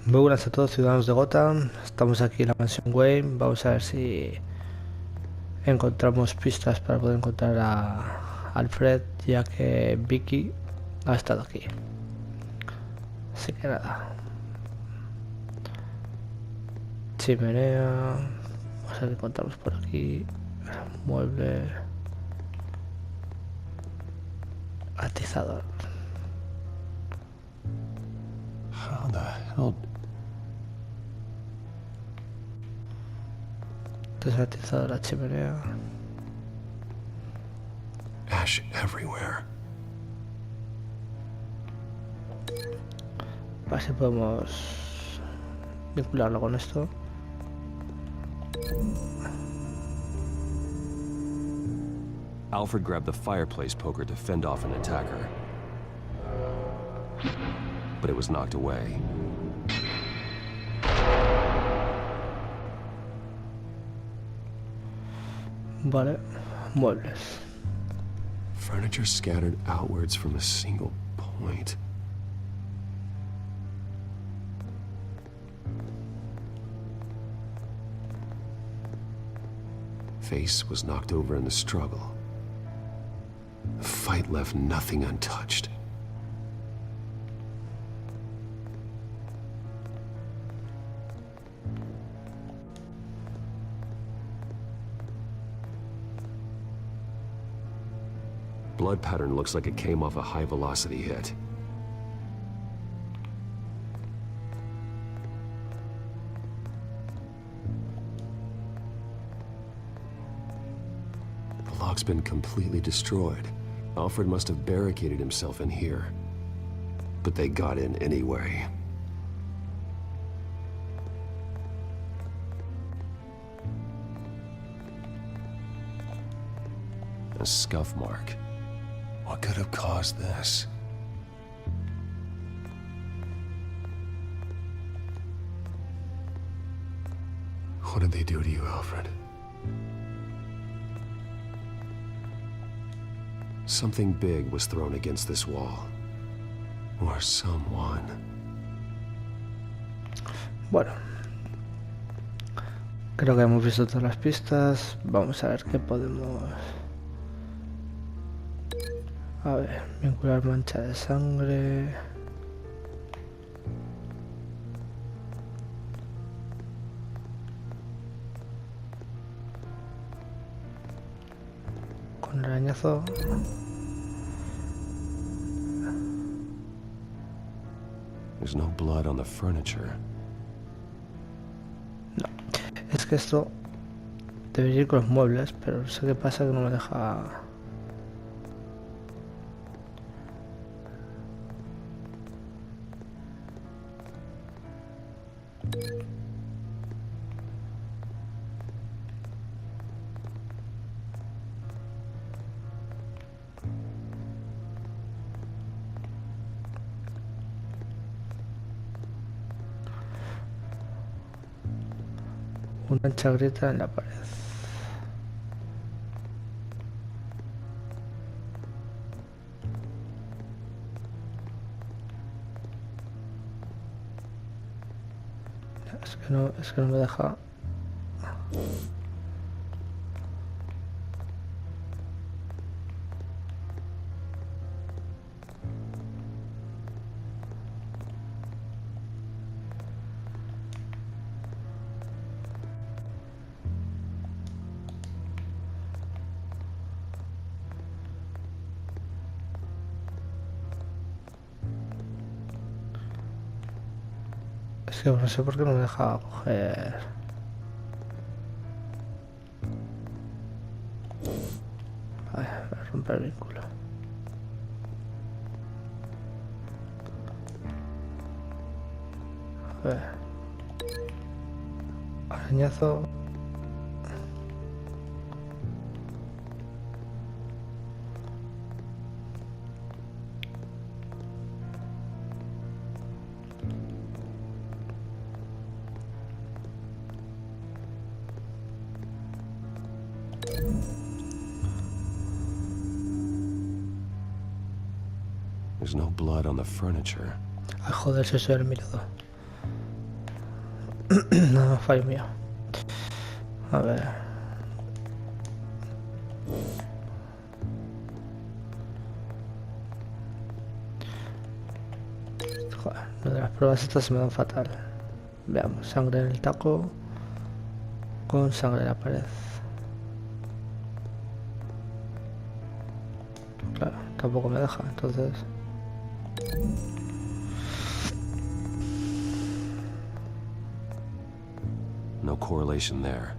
Muy buenas a todos, ciudadanos de Gotham. Estamos aquí en la mansión Wayne. Vamos a ver si encontramos pistas para poder encontrar a Alfred, ya que Vicky ha estado aquí. Así que nada. Chimenea. Vamos a ver qué encontramos por aquí. Mueble. Atizador. How the hell? Desatizador la chimenea. Ash everywhere. A ver si podemos vincularlo con esto. Alfred grabbed the fireplace poker to fend off an attacker, but it was knocked away. Vale, muebles. Furniture scattered outwards from a single point. Face was knocked over in the struggle. The fight left nothing untouched. Blood pattern looks like it came off a high-velocity hit. The lock's been completely destroyed. Alfred must have barricaded himself in here. But they got in anyway. A scuff mark. What could have caused this? What did they do to you, Alfred? Something big was thrown against this wall. Or someone. Bueno. Creo que hemos visto todas las pistas. Vamos a ver qué podemos... A ver, vincular mancha de sangre. Con arañazo. There's no blood on the furniture. No, es que esto debería ir con los muebles, pero no sé qué pasa que no me deja... Una ancha grieta en la pared. Es que no me deja. Es que no sé por qué no me deja coger. Voy a romper el vínculo. A ver. Arañazo. There's no blood on the furniture. Ay, joder, si soy el mirado. No, fallo mío. A ver. Joder, lo de las pruebas estas se me dan fatal. Veamos, sangre en el taco con sangre en la pared. Claro, tampoco me deja, entonces... No correlation there.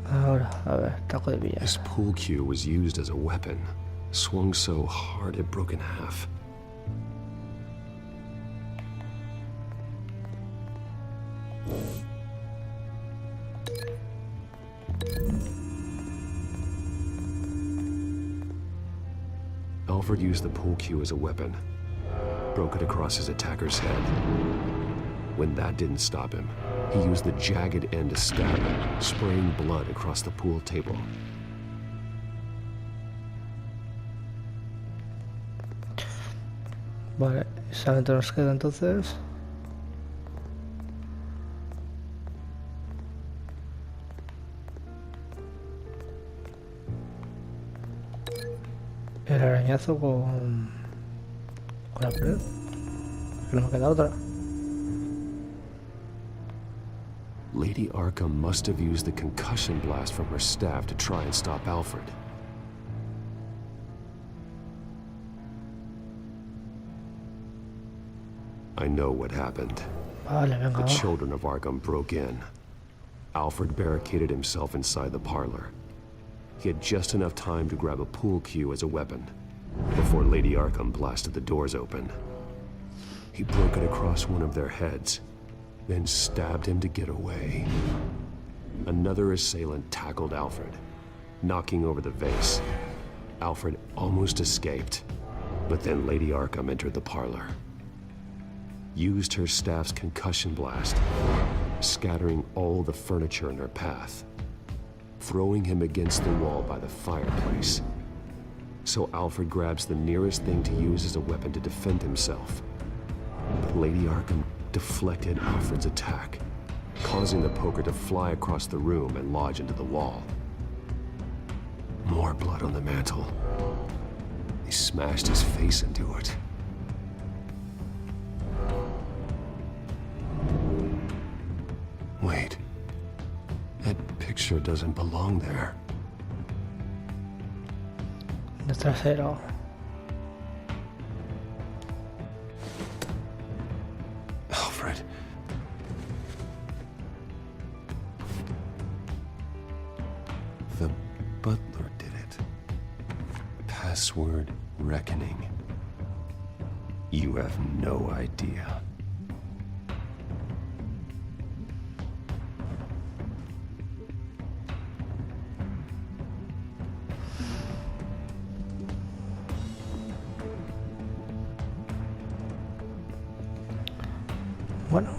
Ahora, a ver, taco de billar. This pool cue was used as a weapon. Swung so hard it broke in half. Alfred used the pool cue as a weapon. Broke it across his attacker's head. When that didn't stop him, he used the jagged end to stab him, spraying blood across the pool table. Vale, solamente nos queda entonces... el arañazo con la pared. Que no me queda otra. Lady Arkham must have used the concussion blast from her staff to try and stop Alfred. I know what happened. Vale, venga, The va. children of Arkham broke in. Alfred barricaded himself inside the parlor. He had just enough time to grab a pool cue as a weapon before Lady Arkham blasted the doors open. He broke it across one of their heads, then stabbed him to get away. Another assailant tackled Alfred, knocking over the vase. Alfred almost escaped, but then Lady Arkham entered the parlor. Used her staff's concussion blast, scattering all the furniture in her path, throwing him against the wall by the fireplace. So Alfred grabs the nearest thing to use as a weapon to defend himself. But Lady Arkham deflected Alfred's attack, causing the poker to fly across the room and lodge into the wall. More blood on the mantle. He smashed his face into it. Wait. That picture doesn't belong there. El trasero. Alfred. The butler did it. Password reckoning. You have no idea. Bueno.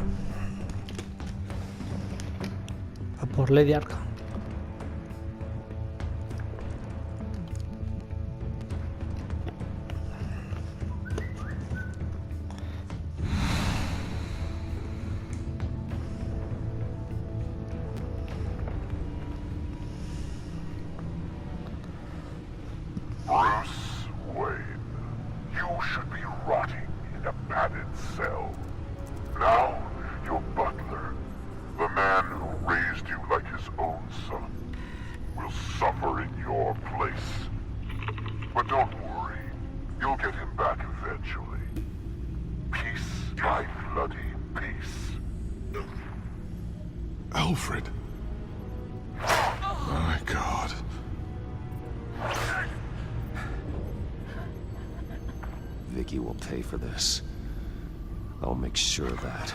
A por Lady Arkham. Bruce Wayne, you should be rotting in a padded cell. Now, your butler, the man who raised you like his own son, will suffer in your place. But don't worry, you'll get him back eventually. Peace, my bloody peace. Alfred. My God. Vicky will pay for this. I'll make sure of that.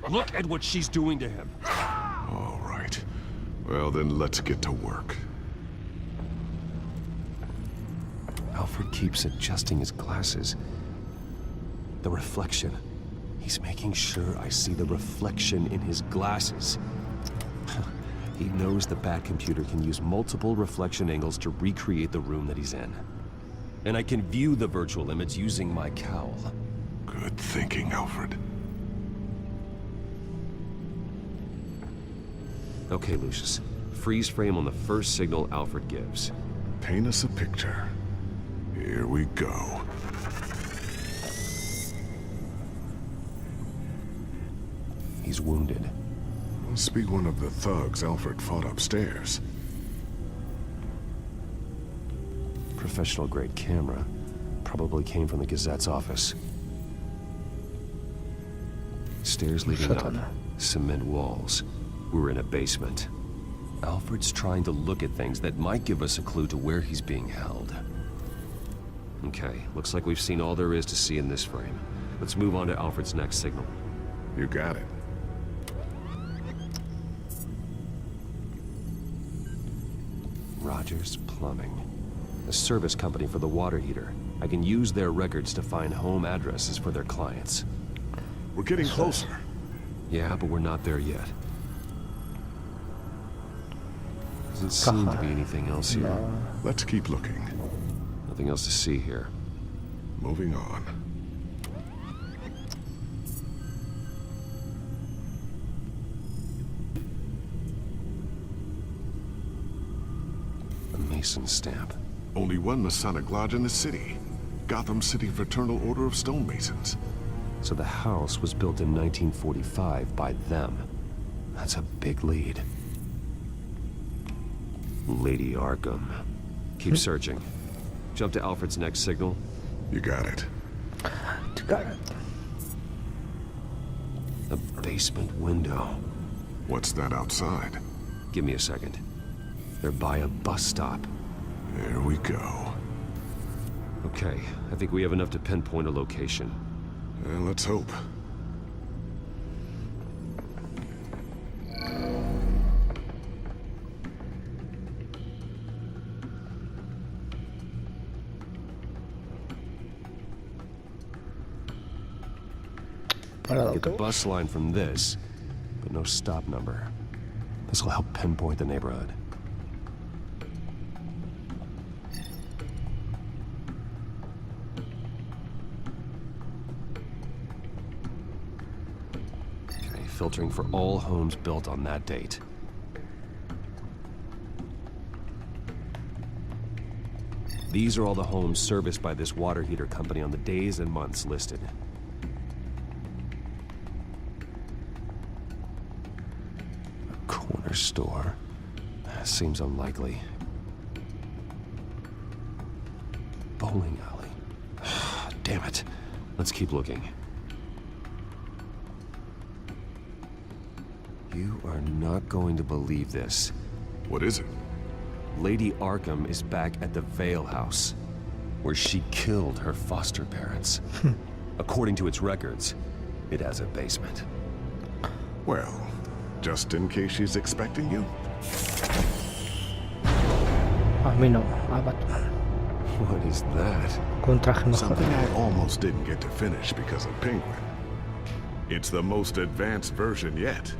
Look at what she's doing to him. All right. Well, then let's get to work. Alfred keeps adjusting his glasses. The reflection. He's making sure I see the reflection in his glasses. He knows the Bat computer can use multiple reflection angles to recreate the room that he's in. And I can view the virtual image using my cowl. Good thinking, Alfred. Okay, Lucius. Freeze frame on the first signal Alfred gives. Paint us a picture. Here we go. He's wounded. Must be one of the thugs Alfred fought upstairs. Professional-grade camera. Probably came from the Gazette's office. Stairs leading up. Cement walls. We're in a basement. Alfred's trying to look at things that might give us a clue to where he's being held. Okay, looks like we've seen all there is to see in this frame. Let's move on to Alfred's next signal. You got it. Rogers Plumbing. A service company for the water heater. I can use their records to find home addresses for their clients. We're getting closer. Yeah, but we're not there yet. Doesn't seem to be anything else here. Let's keep looking. Nothing else to see here. Moving on. A Mason stamp. Only one Masonic lodge in the city. Gotham City Fraternal Order of Stonemasons. So the house was built in 1945 by them. That's a big lead. Lady Arkham. Keep searching. Jump to Alfred's next signal. You got it. A basement window. What's that outside? Give me a second. They're by a bus stop. There we go. Okay, I think we have enough to pinpoint a location. Let's hope. Get the bus line from this, but no stop number. This will help pinpoint the neighborhood. Okay, filtering for all homes built on that date. These are all the homes serviced by this water heater company on the days and months listed. Corner store. Seems unlikely. Bowling alley. Damn it. Let's keep looking. You are not going to believe this. What is it? Lady Arkham is back at the Vale House, where she killed her foster parents. According to its records, it has a basement. Well, just in case she's expecting you? A mí no, a Batman. What is that? Con traje mejor. Something I almost didn't get to finish because of Penguin. It's the most advanced version yet.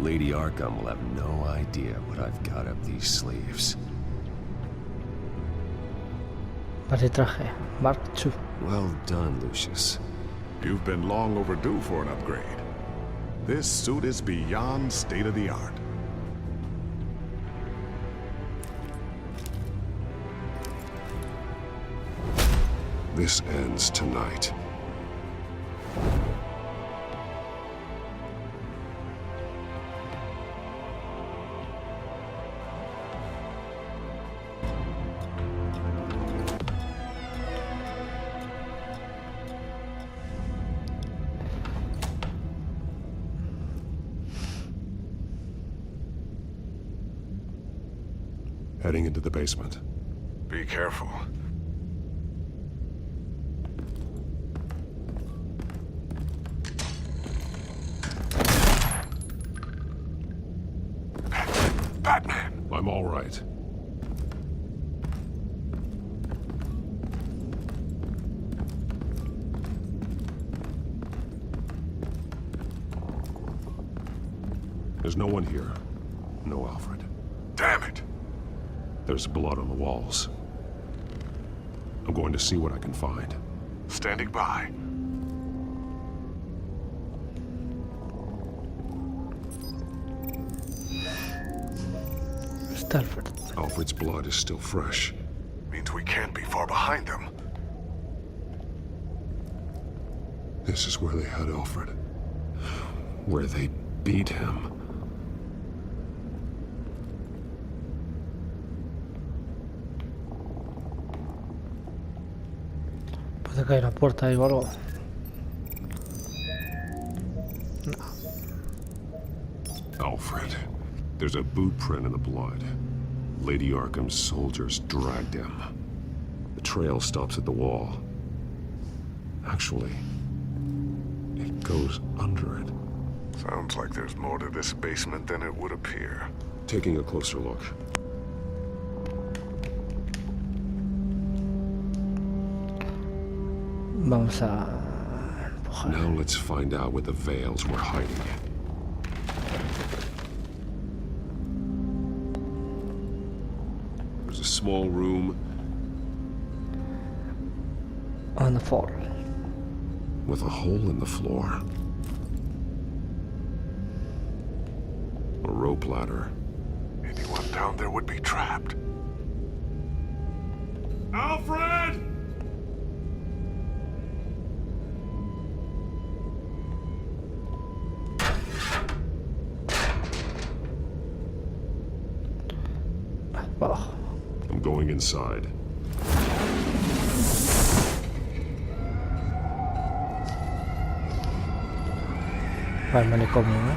Lady Arkham will have no idea what I've got up these sleeves. Vale, traje. Mark II. Well done, Lucius. You've been long overdue for an upgrade. This suit is beyond state-of-the-art. This ends tonight. Heading into the basement. Be careful. Batman! I'm all right. There's no one here. No Alfred. Damn it! There's blood on the walls. I'm going to see what I can find. Standing by. Está Alfred. Alfred's blood is still fresh. Means we can't be far behind them. This is where they had Alfred. Where they beat him. Puede que haya una puerta ahí o algo. Alfred. There's a boot print in the blood. Lady Arkham's soldiers dragged him. The trail stops at the wall. Actually, it goes under it. Sounds like there's more to this basement than it would appear. Taking a closer look. Vamos a empujar. Now let's find out what the Veils were hiding. There's a small room On the floor. with a hole in the floor. A rope ladder. Anyone down there would be trapped. Alfred! Abajo. I'm going inside. Va al manicomio, ¿eh?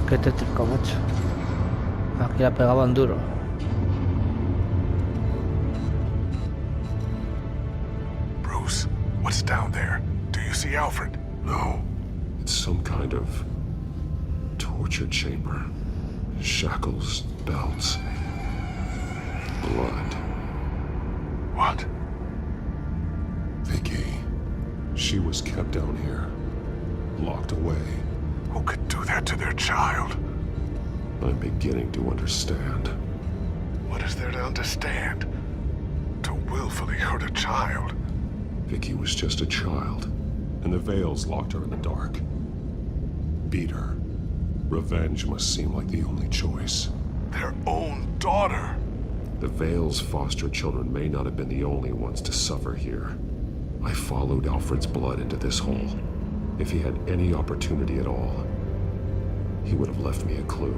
Qué tétrico, macho. Aquí la pegaban duro. Bruce, what's down there? Do you see Alfred? No. It's some kind of torture chamber. Shackles, belts, blood. What? Vicky. She was kept down here. Locked away. Who could do that to their child? I'm beginning to understand. What is there to understand? To willfully hurt a child? Vicky was just a child, and the Veils locked her in the dark. Beat her. Revenge must seem like the only choice. Their own daughter! The Veils' foster children may not have been the only ones to suffer here. I followed Alfred's blood into this hole. If he had any opportunity at all, he would have left me a clue.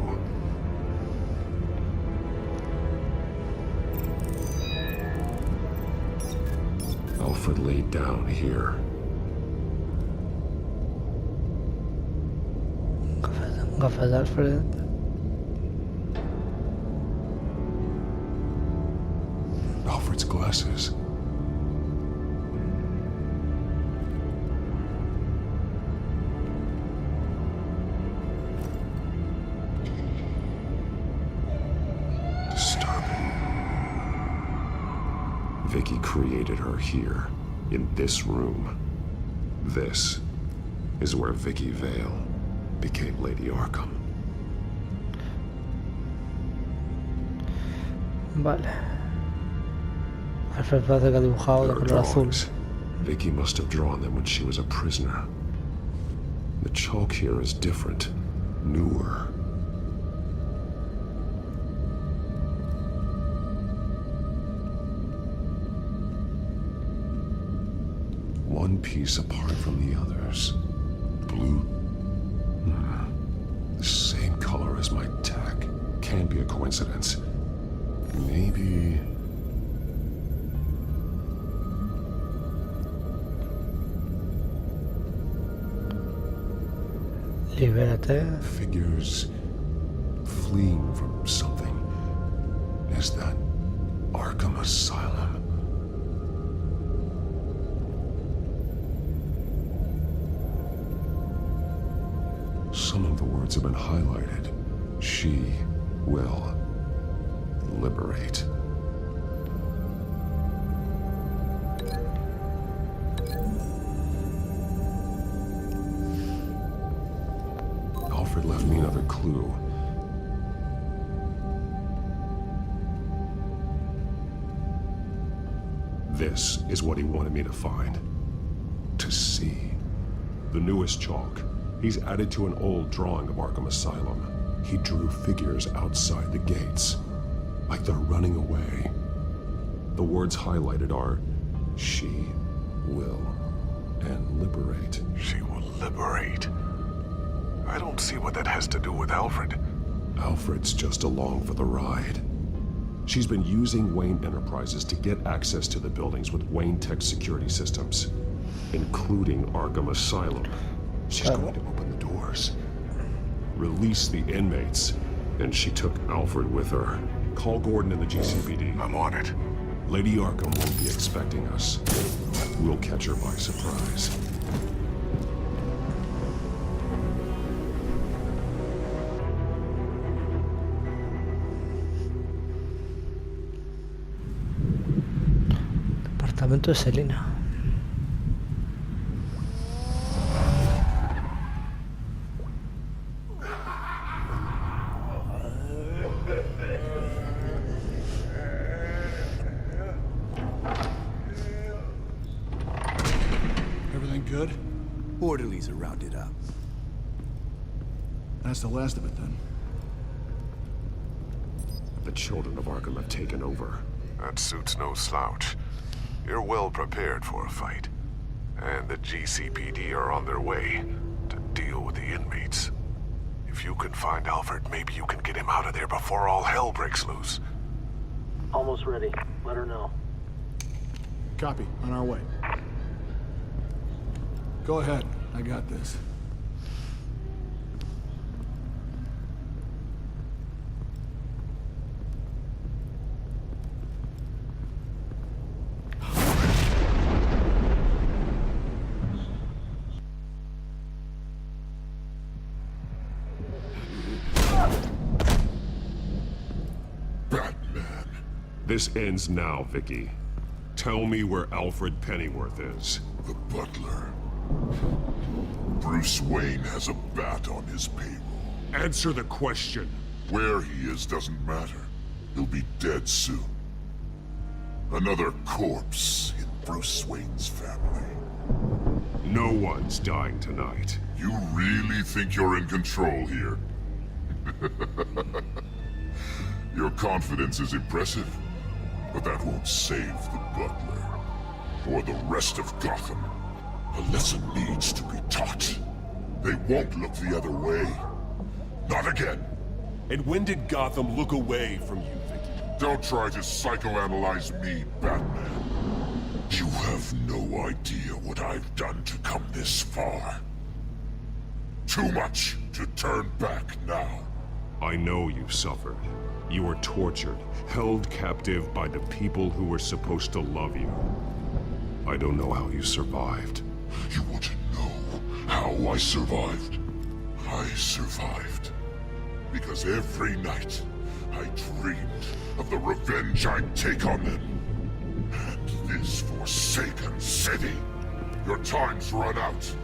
Alfred laid down here. Gafas de Alfred. Alfred's glasses. Disturbing. Vicky created her here, in this room. This is where Vicky Vale became Lady Arkham. Vale. Alfred parece que ha dibujado de There are color azul. drawings. Vicky must have drawn them when she was a prisoner. The chalk here is different, newer. One piece apart from the others. Blue. The same color as my tech. Can't be a coincidence. Maybe... Libérate. Figures fleeing from something. Is that Arkham Asylum? Some of the words have been highlighted. She will liberate. Alfred left me another clue. This is what he wanted me to find. To see. The newest chalk. He's added to an old drawing of Arkham Asylum. He drew figures outside the gates. Like they're running away. The words highlighted are, she will, and liberate. She will liberate. I don't see what that has to do with Alfred. Alfred's just along for the ride. She's been using Wayne Enterprises to get access to the buildings with Wayne Tech security systems, including Arkham Asylum. She's going to open the doors, release the inmates, and she took Alfred with her. Call Gordon in the GCPD. I'm on it. Lady Arkham won't be expecting us. We'll catch her by surprise. Departamento de Selina. Everything good? Orderlies are rounded up. That's the last of it then. The children of Arkham have taken over. That suit's no slouch. You're well prepared for a fight. And the GCPD are on their way to deal with the inmates. If you can find Alfred, maybe you can get him out of there before all hell breaks loose. Almost ready. Let her know. Copy. On our way. Go ahead. I got this. Batman. This ends now, Vicky. Tell me where Alfred Pennyworth is. The butler. Bruce Wayne has a bat on his payroll. Answer the question. Where he is doesn't matter. He'll be dead soon. Another corpse in Bruce Wayne's family. No one's dying tonight. You really think you're in control here? Your confidence is impressive, but that won't save the butler. Or the rest of Gotham. A lesson needs to be taught. They won't look the other way. Not again. And when did Gotham look away from you, Vicky? Don't try to psychoanalyze me, Batman. You have no idea what I've done to come this far. Too much to turn back now. I know you suffered. You were tortured, held captive by the people who were supposed to love you. I don't know how you survived. You want to know how I survived? I survived because every night I dreamed of the revenge I'd take on them. And this forsaken city. Your time's run out.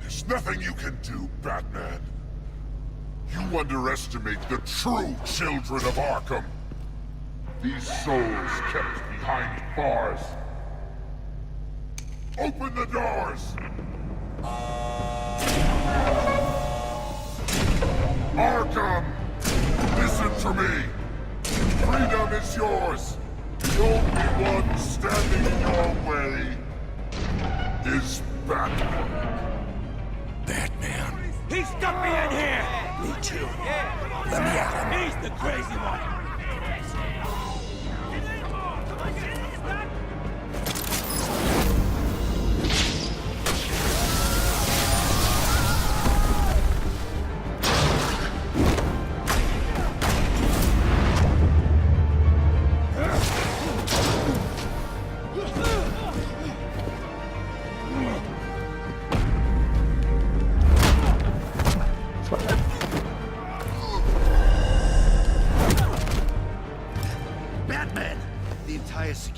There's nothing you can do, Batman. You underestimate the true children of Arkham. These souls kept behind bars. Open the doors! Arkham! Listen to me! Freedom is yours! The only one standing in your way is Batman. Batman. He stuck me in here! Me too. Let me at him. He's the crazy one!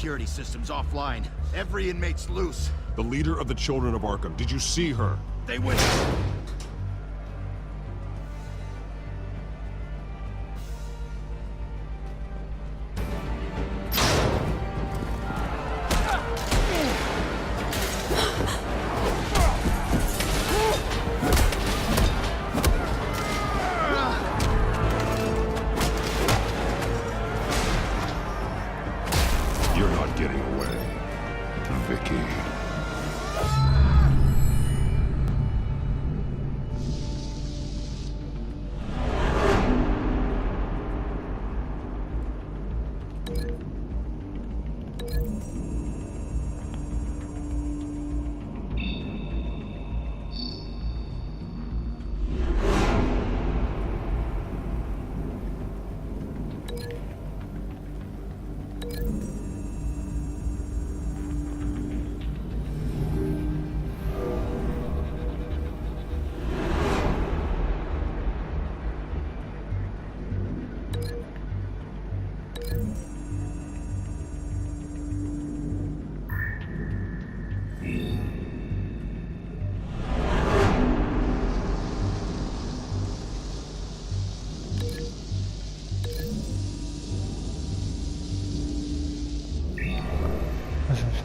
security system's offline. Every inmate's loose. The leader of the Children of Arkham, did you see her? They went... You're not getting away, Vicky.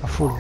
A full.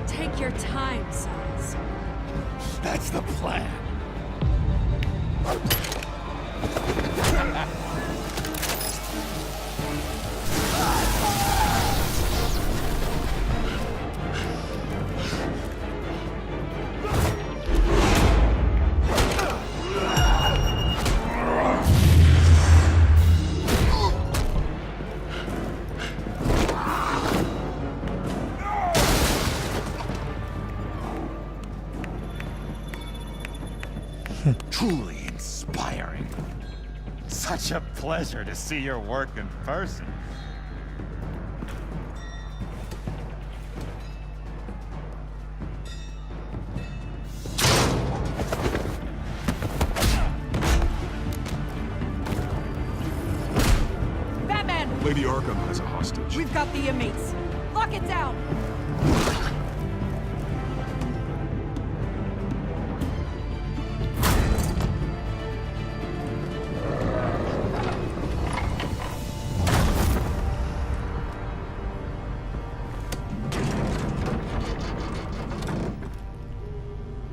Take your time, sons. That's the plan. Truly inspiring. Such a pleasure to see your work in person. Batman! Lady Arkham has a hostage. We've got the inmates. Lock it down!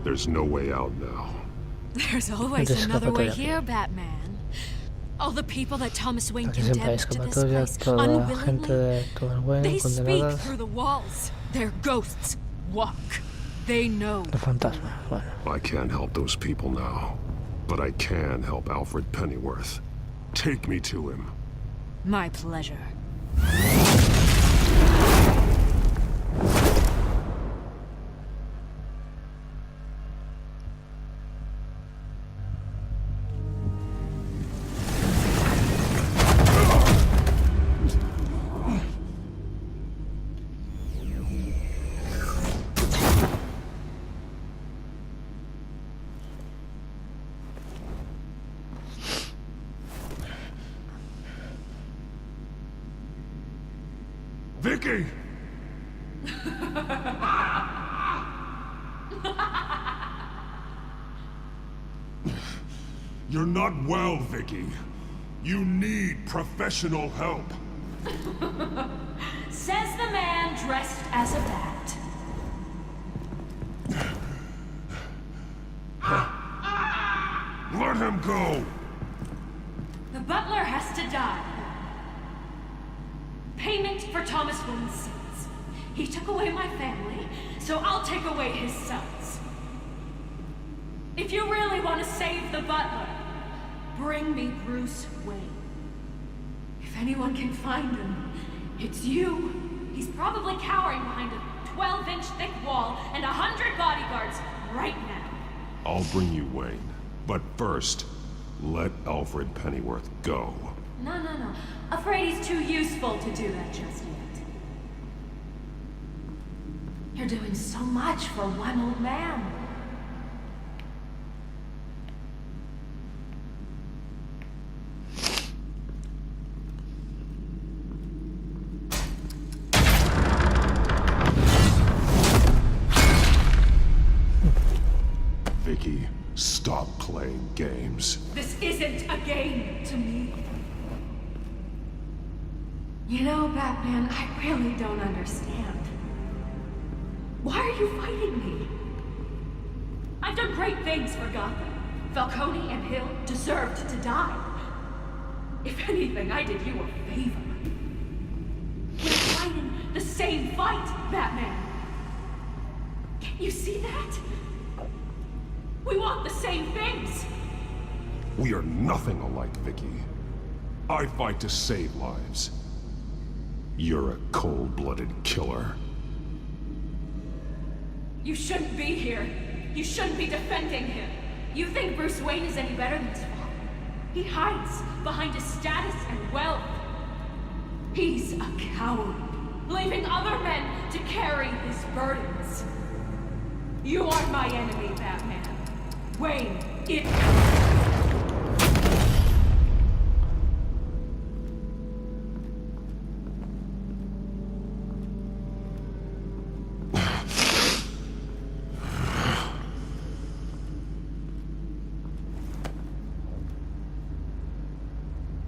There's no way out now. There's always another way here, Batman. All the people that Thomas Wayne Aquí siempre hay condemned to this escapatoria, place toda la gente unwillingly, de todo el Wayne they speak condenadas. through the walls. Their ghosts walk. They know. El fantasma, bueno. I can't help those people now, but I can help Alfred Pennyworth. Take me to him. My pleasure. Vicky! You're not well, Vicky. You need professional help. Says the man dressed as a bat. Let him go! The butler has to die. Payment for Thomas Wayne's sins. He took away my family, so I'll take away his sons. If you really want to save the butler, bring me Bruce Wayne. If anyone can find him, it's you. He's probably cowering behind a 12-inch thick wall and 100 bodyguards right now. I'll bring you Wayne. But first, let Alfred Pennyworth go. No. Afraid he's too useful to do that just yet. You're doing so much for one old man. Vicky, stop playing games. This isn't a game to me. You know, Batman, I really don't understand. Why are you fighting me? I've done great things for Gotham. Falcone and Hill deserved to die. If anything, I did you a favor. We're fighting the same fight, Batman. Can't you see that? We want the same things. We are nothing alike, Vicky. I fight to save lives. You're a cold-blooded killer. You shouldn't be here. You shouldn't be defending him. You think Bruce Wayne is any better than his father? He hides behind his status and wealth. He's a coward, leaving other men to carry his burdens. You are my enemy, Batman. Wayne, it...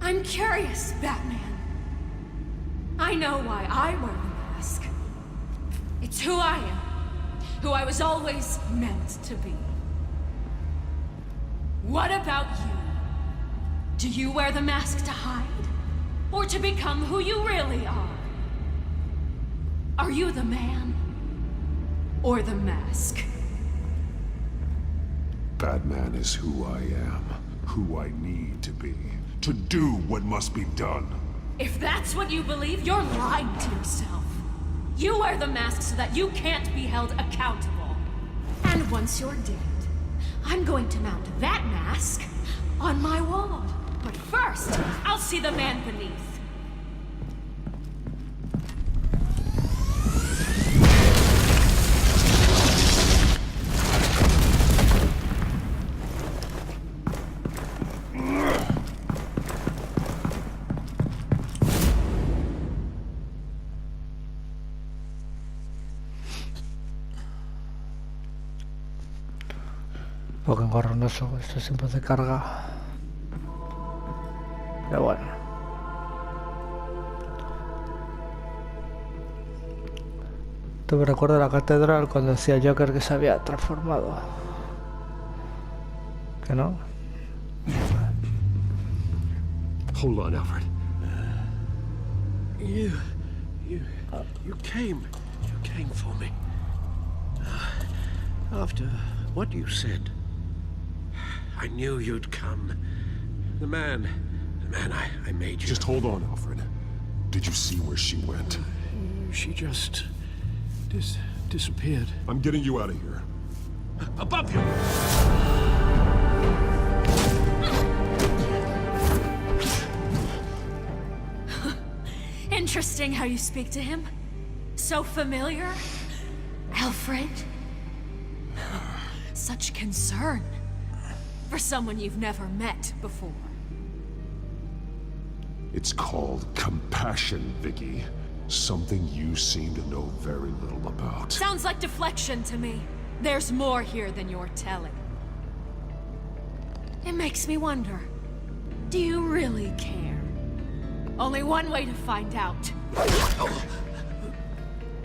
I'm curious, Batman. I know why I wear the mask. It's who I am. Who I was always meant to be. What about you? Do you wear the mask to hide? Or to become who you really are? Are you the man? Or the mask? Batman is who I am, who I need to be, to do what must be done. If that's what you believe, you're lying to yourself. You wear the mask so that you can't be held accountable. And once you're dead, I'm going to mount that mask on my wall. But first, I'll see the man beneath. Un poco engorronoso estos tiempos de carga, pero bueno. Esto me recuerda a la catedral cuando decía Joker que se había transformado. ¿Que no? Hold on, Alfred. You came for me. After what you said, I knew you'd come. The man I made you. Just hold on, Alfred. Did you see where she went? She just disappeared. I'm getting you out of here. Above you! Interesting how you speak to him. So familiar. Alfred. Such concern for someone you've never met before. It's called compassion, Vicky. Something you seem to know very little about. Sounds like deflection to me. There's more here than you're telling. It makes me wonder, do you really care? Only one way to find out.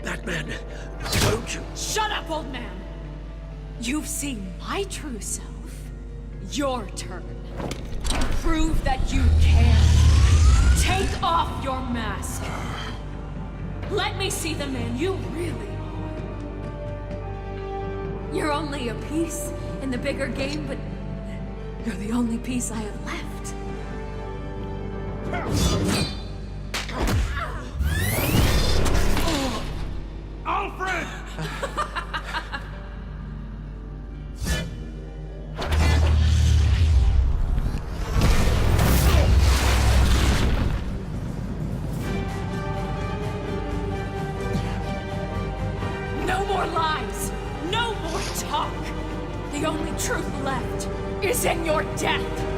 Batman, don't you? Shut up, old man! You've seen my true self. Your turn. Prove that you can. Take off your mask. Let me see the man you really are. You're only a piece in the bigger game, but you're the only piece I have left. Alfred! No more lies! No more talk! The only truth left is in your death!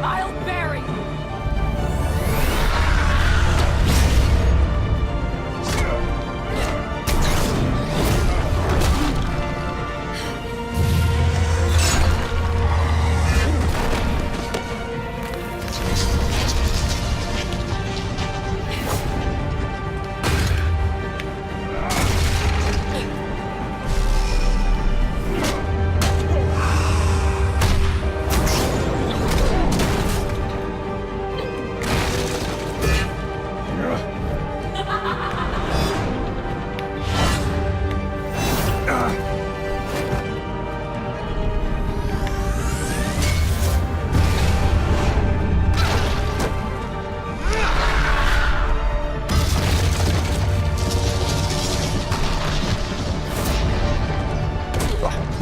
I'll bury you!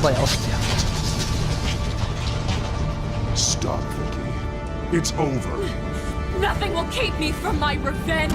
Vaya hostia. Stop, Vicky. It's over. Nothing will keep me from my revenge!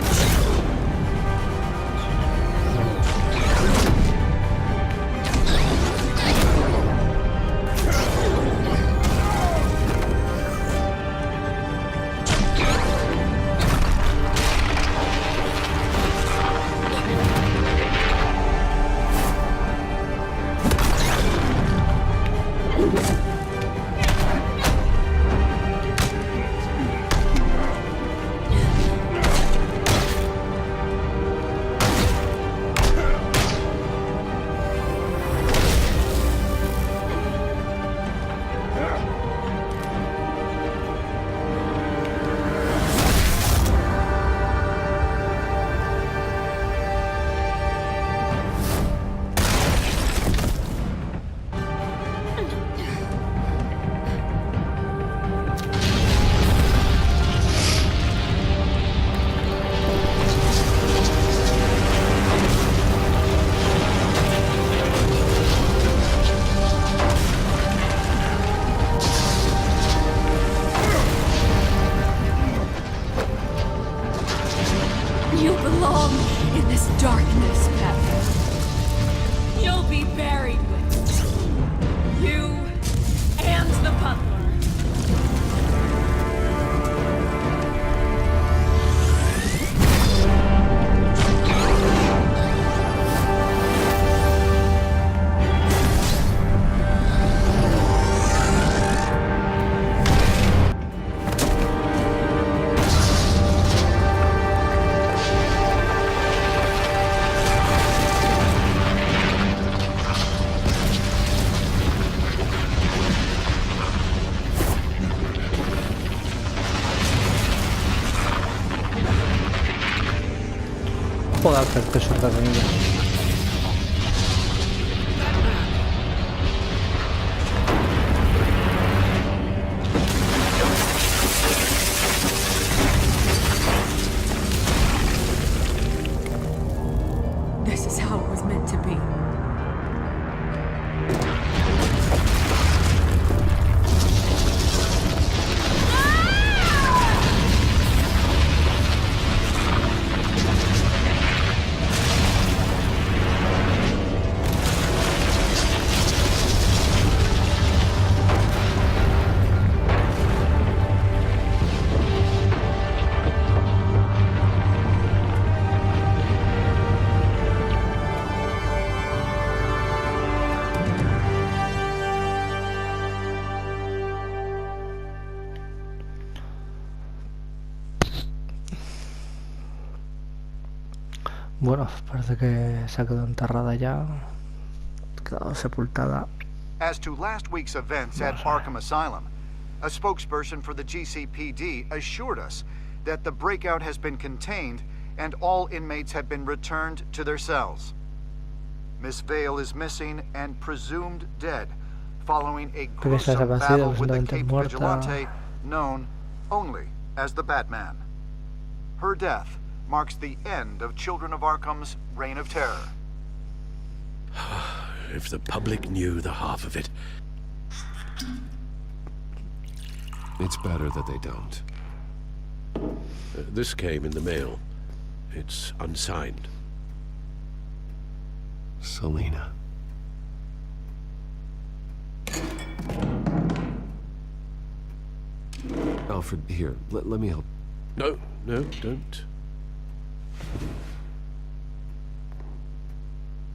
You belong in this darkness, Batman. You'll be buried with it. You and the butler. Joder, que suerte con ella. This is how it was meant to be. Bueno, parece que se ha quedado enterrada ya. Ha quedado sepultada. As to last week's events at Arkham Asylum, a spokesperson for the GCPD assured us that the breakout has been contained and all inmates have been returned to their cells. Miss Vale is missing and presumed dead, following a gruesome battle with the Cape Vigilante known only as the Batman. Her death marks the end of Children of Arkham's reign of terror. If the public knew the half of it. It's better that they don't. This came in the mail. It's unsigned. Selena. Alfred, here, let me help. No, don't.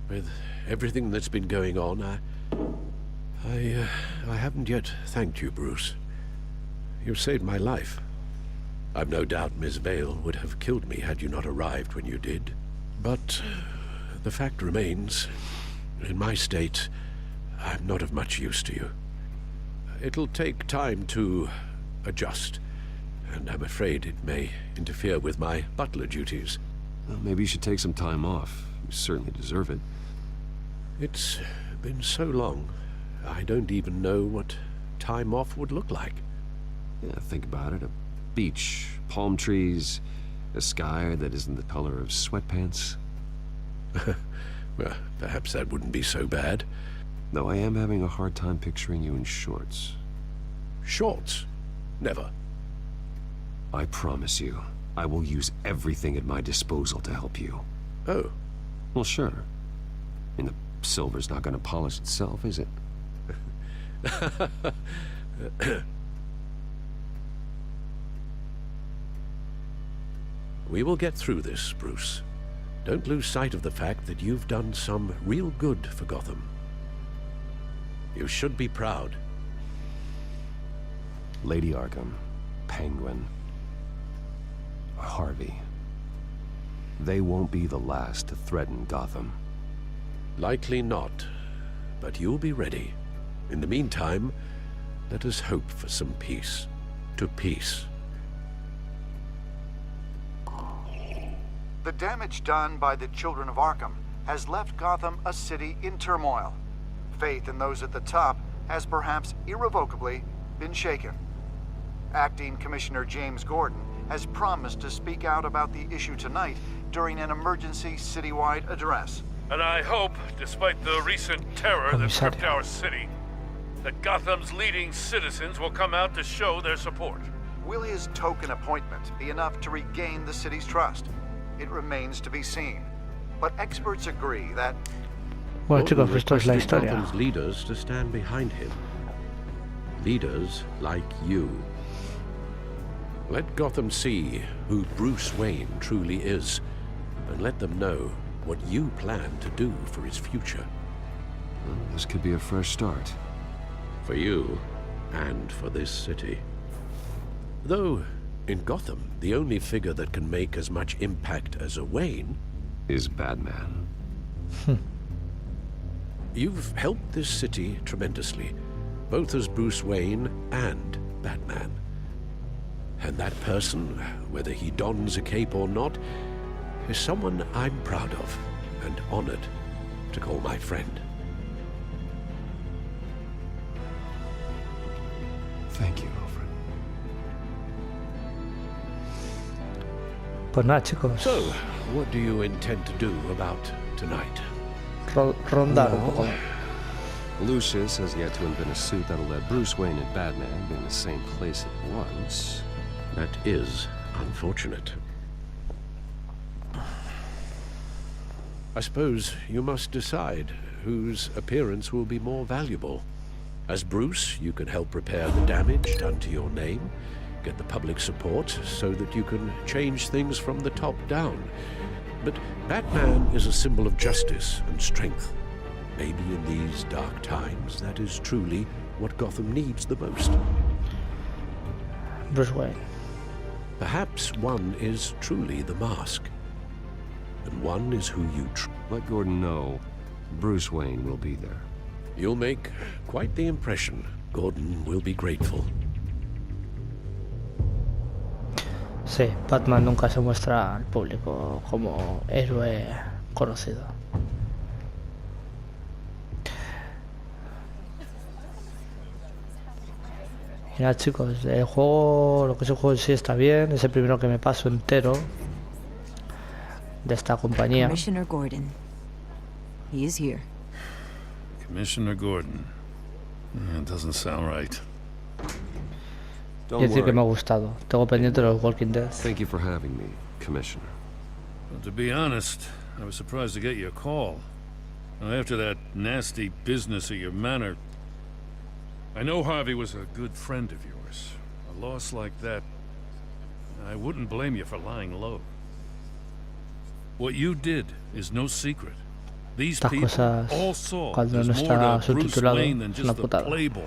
With everything that's been going on, I haven't yet thanked you, Bruce. You've saved my life. I've no doubt Miss Vale would have killed me had you not arrived when you did. But the fact remains, in my state, I'm not of much use to you. It'll take time to adjust, and I'm afraid it may interfere with my butler duties. Well, maybe you should take some time off. You certainly deserve it. It's been so long, I don't even know what time off would look like. Yeah, think about it. A beach, palm trees, a sky that isn't the color of sweatpants. Well, perhaps that wouldn't be so bad. Though I am having a hard time picturing you in shorts. Shorts? Never. I promise you, I will use everything at my disposal to help you. Oh. Well, sure. I mean, the silver's not going to polish itself, is it? We will get through this, Bruce. Don't lose sight of the fact that you've done some real good for Gotham. You should be proud. Lady Arkham, Penguin, Harvey. They won't be the last to threaten Gotham. Likely not, but you'll be ready. In the meantime, let us hope for some peace. To peace. The damage done by the Children of Arkham has left Gotham a city in turmoil. Faith in those at the top has perhaps irrevocably been shaken. Acting Commissioner James Gordon has promised to speak out about the issue tonight during an emergency citywide address. And I hope, despite the recent terror that gripped our city, that Gotham's leading citizens will come out to show their support. Will his token appointment be enough to regain the city's trust? It remains to be seen. But experts agree that... Bueno, chicos, esto es la historia. Gotham's leaders to stand behind him. Leaders like you. Let Gotham see who Bruce Wayne truly is, and let them know what you plan to do for his future. Well, this could be a fresh start. For you, and for this city. Though, in Gotham, the only figure that can make as much impact as a Wayne... is Batman. You've helped this city tremendously, both as Bruce Wayne and Batman. And that person, whether he dons a cape or not, is someone I'm proud of and honored to call my friend. Thank you, Alfred. Pues nada, chicos. So, what do you intend to do about tonight? Rondar un poco. Lucius has yet to invent a suit that'll let Bruce Wayne and Batman be in the same place at once. That is unfortunate. I suppose you must decide whose appearance will be more valuable. As Bruce, you can help repair the damage done to your name, get the public support so that you can change things from the top down. But Batman is a symbol of justice and strength. Maybe in these dark times, that is truly what Gotham needs the most. Bruce Wayne. Perhaps one is truly the mask. and one is who you Let Gordon know Bruce Wayne will be there. You'll make quite the impression. Gordon will be grateful. Sí, Batman nunca se muestra al público como héroe conocido. Y nada, chicos, el juego, lo que es el juego en sí está bien, es el primero que me paso entero de esta compañía. Commissioner Gordon. He is here. Commissioner Gordon. It doesn't sound right. Y decir que me ha gustado. Tengo pendiente los Walking Dead. Thank you for having me, Commissioner. Well, to be honest, I was surprised to get your call. After that nasty business at your manor, I know Harvey was a good friend of yours. A loss like that, I wouldn't blame you for lying low. What you did is no secret. These Estas people cosas, all saw cuando no there's more está to Bruce subtitulado, Wayne than es una just the putada. playboy.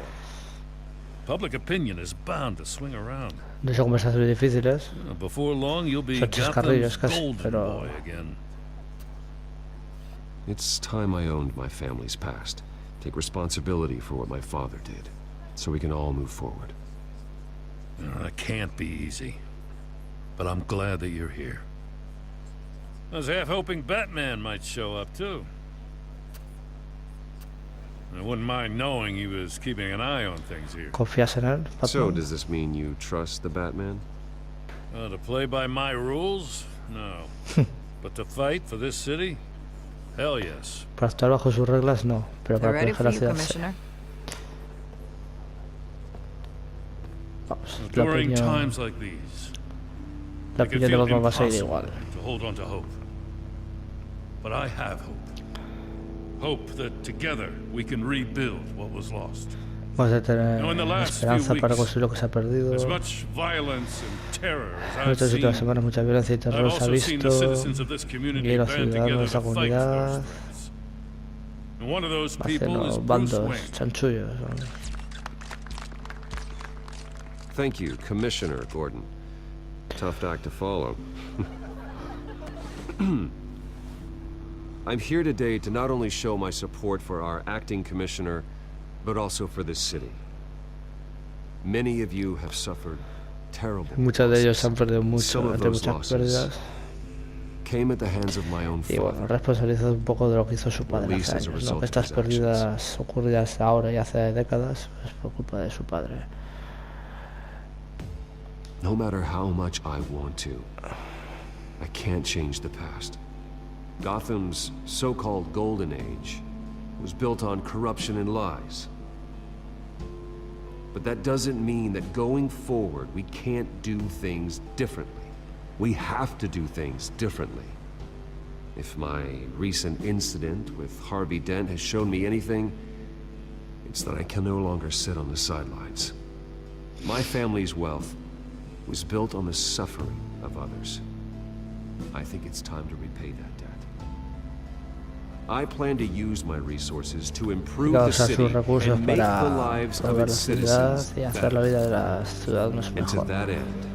Public opinion is bound to swing around. No son conversaciones difíciles. Before long, you'll be Son chascarrillos Gotham's casi, golden pero... boy again. It's time I owned my family's past. Take responsibility for what my father did, so we can all move forward. That can't be easy. But I'm glad that you're here. I was half hoping Batman might show up, too. I wouldn't mind knowing he was keeping an eye on things here. ¿Confías en él, Batman? So, does this mean you trust the Batman? To play by my rules? No. But to fight for this city? Hell yes. Para actuar bajo sus reglas, no. Pero para Ready proteger for la you, ciudad, sí. Commissioner. Vamos, la During opinión, times like these, la it can opinión de feel Batman va a seguir impossible igual. to hold on to hope. But I have hope. Hope that together we can rebuild what was lost. Vamos a tener Now, in the last esperanza few para weeks, construir lo que se ha perdido. as much violence and terror En as I've estas últimas seen, semanas mucha violencia y I've terror se ha also seen the citizens visto. of this Y community los band ciudadanos together de esta to fight for comunidad those threats. And one of those hacen people is los Bruce bandos Wayne. chanchullos. ¿no? Thank you, Commissioner Gordon. Tough act to follow. I'm here today to not only show my support for our acting commissioner, but also for this city. Many of you have suffered terrible Muchos de ellos han perdido Some mucho, of entre those muchas losses pérdidas. came at the hands of my own Y bueno, father. responsabilizado un poco de lo que hizo su padre Released hace as a años, result ¿no? Que of estas his actions. pérdidas ocurridas ahora y hace décadas es por culpa de su padre. No matter how much I want to, I can't change the past. Gotham's so-called Golden Age was built on corruption and lies. But that doesn't mean that going forward we can't do things differently. We have to do things differently. If my recent incident with Harvey Dent has shown me anything, it's that I can no longer sit on the sidelines. My family's wealth was built on the suffering of others. I think it's time to repay that debt. I plan to use my resources to improve the Usar city sus recursos and make the para lives of promover la its ciudad citizens y hacer la better. vida de los ciudadanos And to mejor. that end,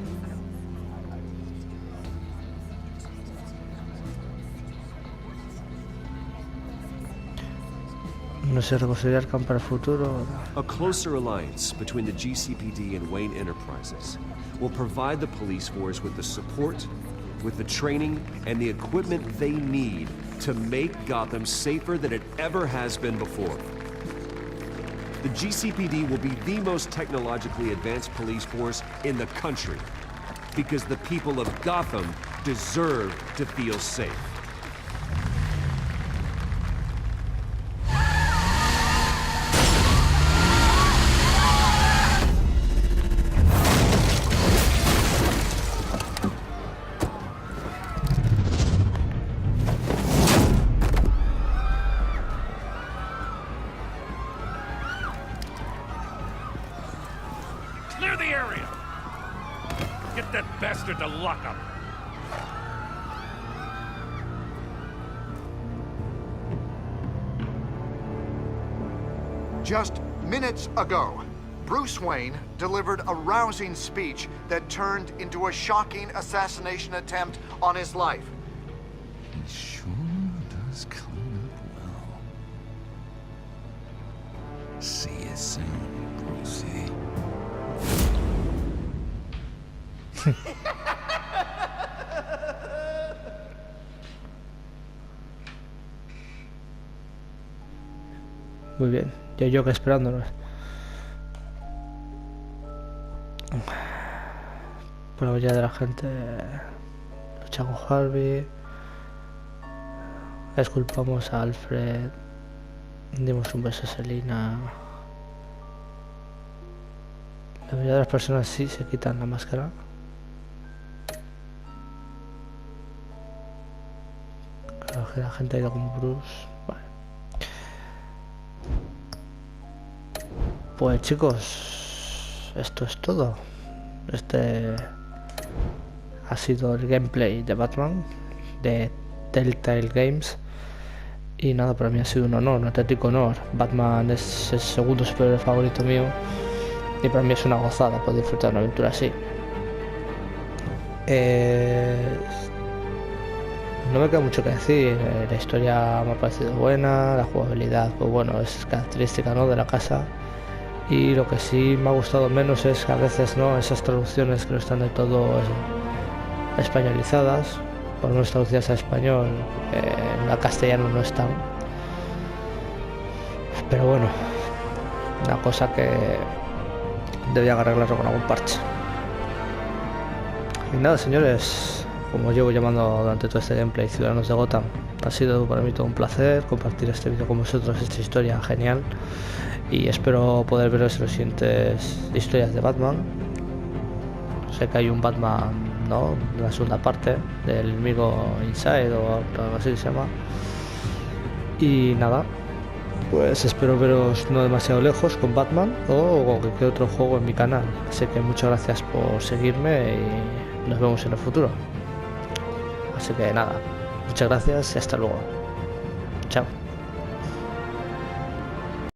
No sé, reconstruir Arkham para el futuro. a closer alliance between the GCPD and Wayne Enterprises will provide the police force with the support, with the training, and the equipment they need to make Gotham safer than it ever has been before. The GCPD will be the most technologically advanced police force in the country, because the people of Gotham deserve to feel safe. Clear the area! Get that bastard to lock up! Just minutes ago, Bruce Wayne delivered a rousing speech that turned into a shocking assassination attempt on his life. He's Things clean up well. See you soon, Brucey. Muy bien, yo que esperándonos. Por ya de la gente lucha con Harvey. Exculpamos a Alfred. Dimos un beso a Selina. La mayoría de las personas sí se quitan la máscara. Claro que la gente ha ido con Bruce. Vale. Pues chicos, esto es todo. Este ha sido el gameplay de Batman de TELLTALE Games. Y nada, para mí ha sido un honor, un auténtico honor. Batman es el segundo superhéroe favorito mío. Y para mí es una gozada poder disfrutar de una aventura así. No me queda mucho que decir. La historia me ha parecido buena. La jugabilidad, pues bueno, es característica, ¿no?, de la casa. Y lo que sí me ha gustado menos es que a veces, ¿no?, esas traducciones que no están de todo españolizadas, por lo menos traducidas a español, a castellano no están. Pero bueno, una cosa que debía arreglarlo con algún parche. Y nada, señores, como llevo llamando durante todo este gameplay, Ciudadanos de Gotham, ha sido para mí todo un placer compartir este vídeo con vosotros, esta historia genial. Y espero poder veros en las siguientes historias de Batman. Sé que hay un Batman, ¿no?, la segunda parte del enemigo Inside o algo así se llama. Y nada, pues espero veros no demasiado lejos con Batman o con cualquier otro juego en mi canal. Así que muchas gracias por seguirme y nos vemos en el futuro. Así que nada, muchas gracias y hasta luego. Chao.